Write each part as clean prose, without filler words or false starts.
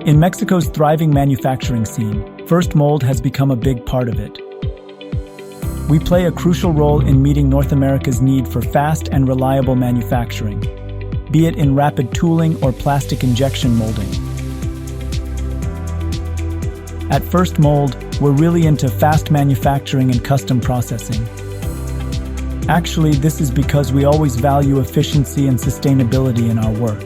In Mexico's thriving manufacturing scene, First Mold has become a big part of it. We play a crucial role in meeting North America's need for fast and reliable manufacturing, be it in rapid tooling or plastic injection molding. At First Mold, we're really into fast manufacturing and custom processing. Actually, this is because we always value efficiency and sustainability in our work.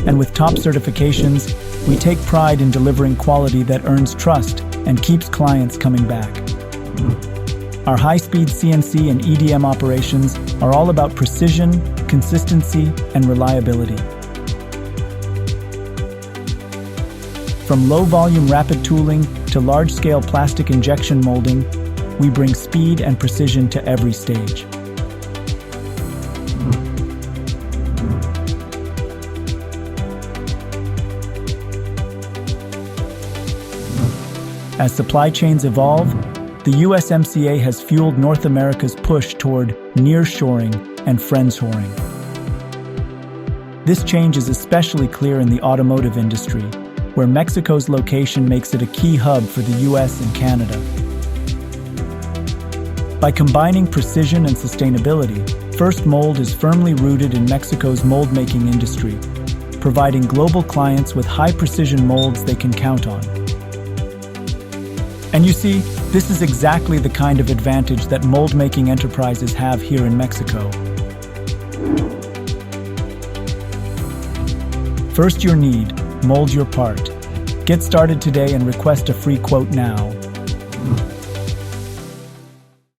And with top certifications, we take pride in delivering quality that earns trust and keeps clients coming back. Our high-speed CNC and EDM operations are all about precision, consistency, and reliability. From low-volume rapid tooling to large-scale plastic injection molding, we bring speed and precision to every stage. As supply chains evolve, the USMCA has fueled North America's push toward nearshoring and friendshoring. This change is especially clear in the automotive industry, where Mexico's location makes it a key hub for the US and Canada. By combining precision and sustainability, First Mold is firmly rooted in Mexico's mold-making industry, providing global clients with high-precision molds they can count on. And you see, this is exactly the kind of advantage that mold-making enterprises have here in Mexico. First your need, mold your part. Get started today and request a free quote now.